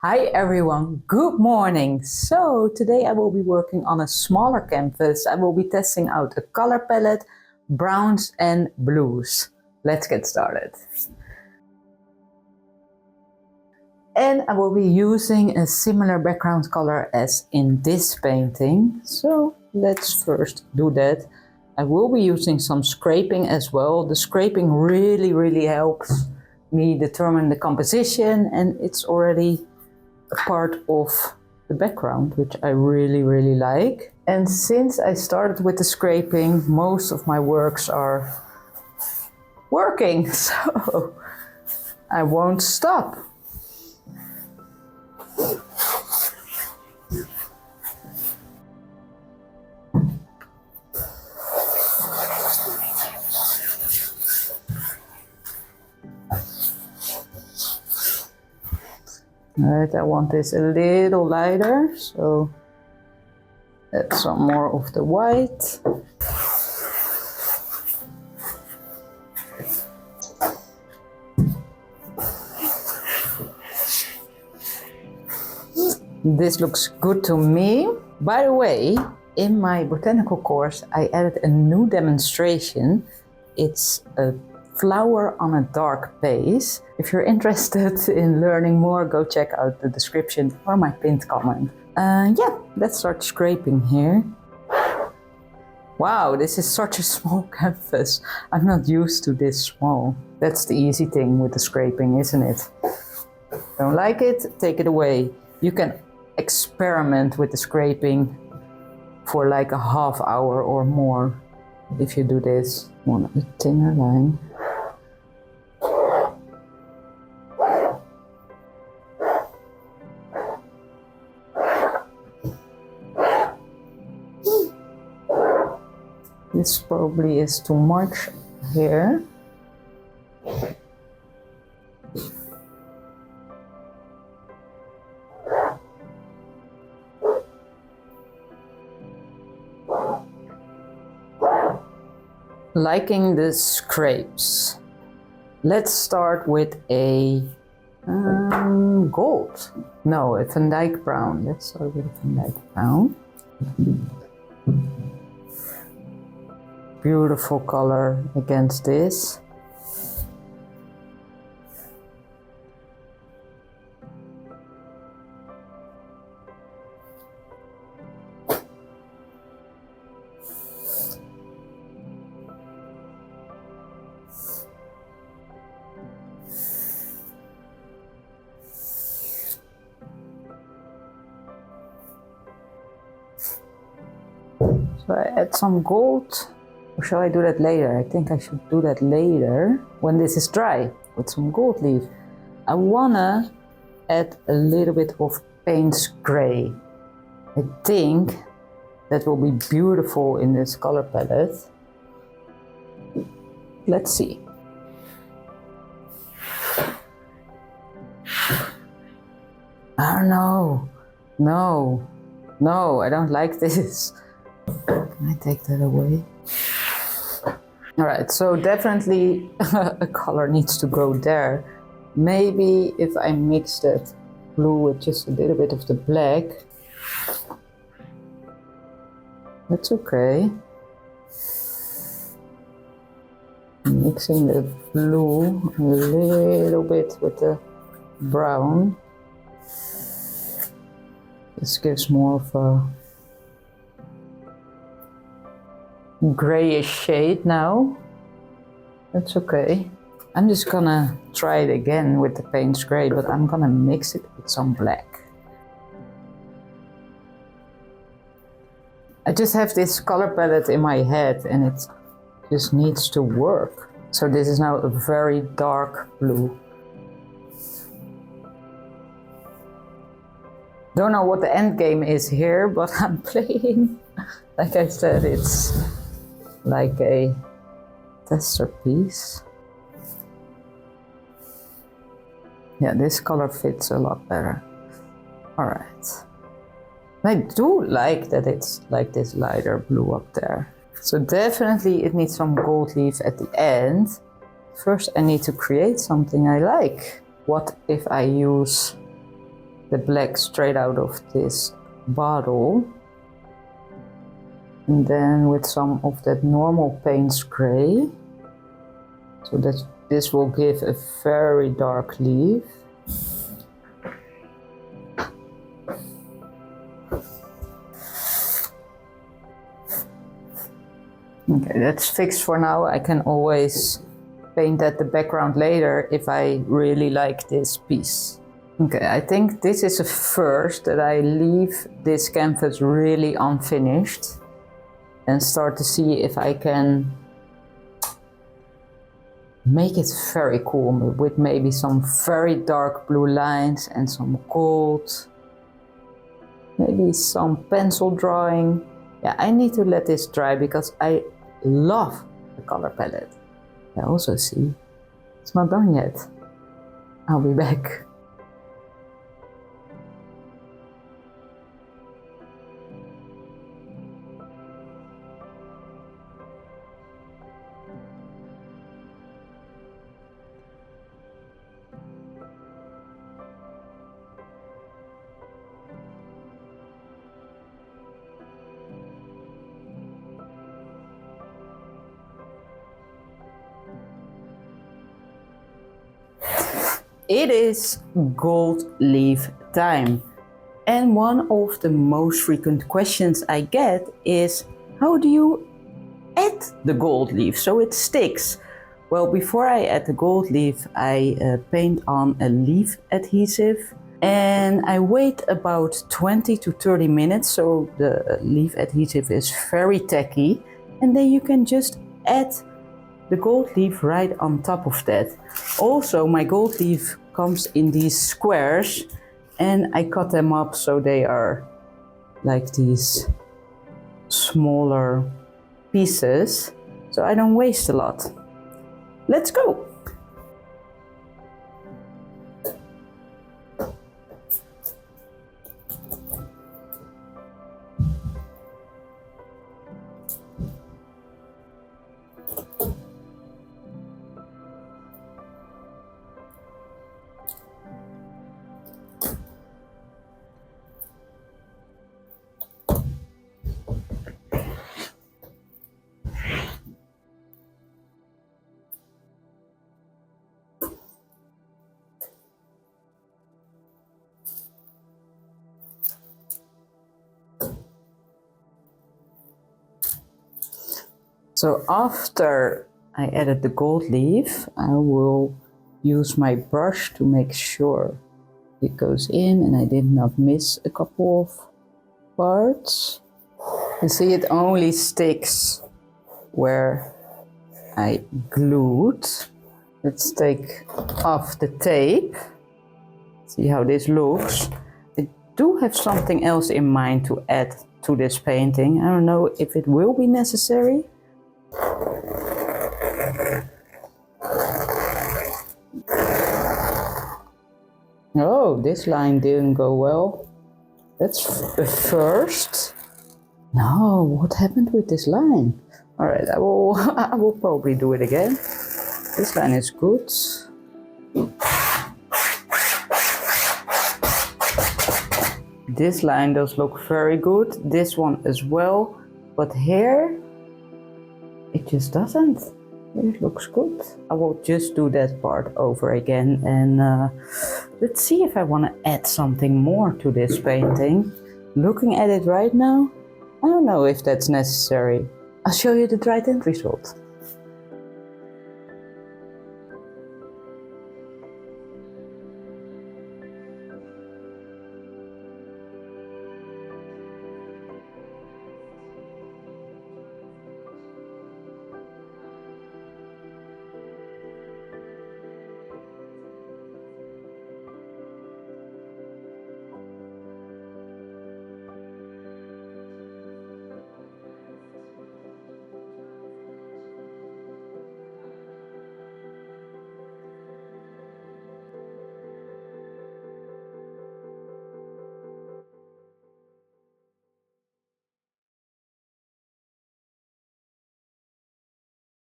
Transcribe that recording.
Hi everyone, good morning. So today I will be working on a smaller canvas. I will be testing out a color palette, browns and blues. Let's get started. And I will be using a similar background color as in this painting. So let's first do that. I will be using some scraping as well. The scraping really helps me determine the composition, and it's already a part of the background, which I really like. And since I started with the scraping, most of my works are working, so I won't stop. Alright, I want this a little lighter, so add some more of the white. This looks good to me. By the way, in my botanical course, I added a new demonstration. It's a flower on a dark base. If you're interested in learning more, go check out the description or my pinned comment. Yeah, let's start scraping here. Wow, this is such a small canvas. I'm not used to this small. That's the easy thing with the scraping, isn't it? Don't like it? Take it away. You can experiment with the scraping for like a half hour or more if you do this. Want a thinner line. This probably is too much here. Liking the scrapes. Let's start with a gold. No, a Van Dyke brown. Let's start with a Van Dyke brown. Beautiful color against this. So I add some gold. Or shall I do that later? I think I should do that later when this is dry with some gold leaf. I wanna add a little bit of Payne's gray. I think that will be beautiful in this color palette. Let's see. Oh no, I don't like this. Can I take that away? Alright, so definitely a color needs to go there. Maybe if I mix that blue with just a little bit of the black. That's okay. Mixing the blue a little bit with the brown. This gives more of a grayish shade now. That's okay. I'm just gonna try it again with the Payne's gray, but I'm gonna mix it with some black. I just have this color palette in my head and it just needs to work. So this is now a very dark blue. Don't know what the end game is here, but I'm playing. Like I said, it's like a tester piece. Yeah, this color fits a lot better. Alright. I do like that it's like this lighter blue up there. So definitely it needs some gold leaf at the end. First I need to create something I like. What if I use the black straight out of this bottle. And then with some of that normal Payne gray, so that this will give a very dark leaf. Okay, that's fixed for now. I can always paint at the background later if I really like this piece. Okay, I think this is a first that I leave this canvas really unfinished and start to see if I can make it very cool with maybe some very dark blue lines and some gold, maybe some pencil drawing. Yeah, I need to let this dry because I love the color palette. I also see it's not done yet. I'll be back. It is gold leaf time, and one of the most frequent questions I get is, how do you add the gold leaf so it sticks? Well, before I add the gold leaf, I paint on a leaf adhesive and I wait about 20 to 30 minutes so the leaf adhesive is very tacky, and then you can just add the gold leaf right on top of that. Also, my gold leaf comes in these squares and I cut them up so they are like these smaller pieces, so I don't waste a lot. Let's go! So after I added the gold leaf, I will use my brush to make sure it goes in and I did not miss a couple of parts. You see, it only sticks where I glued. Let's take off the tape. See how this looks. I do have something else in mind to add to this painting. I don't know if it will be necessary. Oh, this line didn't go well. That's the first. No, what happened with this line? All right, I will probably do it again. This line is good. This line does look very good. This one as well, but here it just doesn't. It looks good. I will just do that part over again and let's see if I want to add something more to this painting. Looking at it right now, I don't know if that's necessary. I'll show you the dried end result.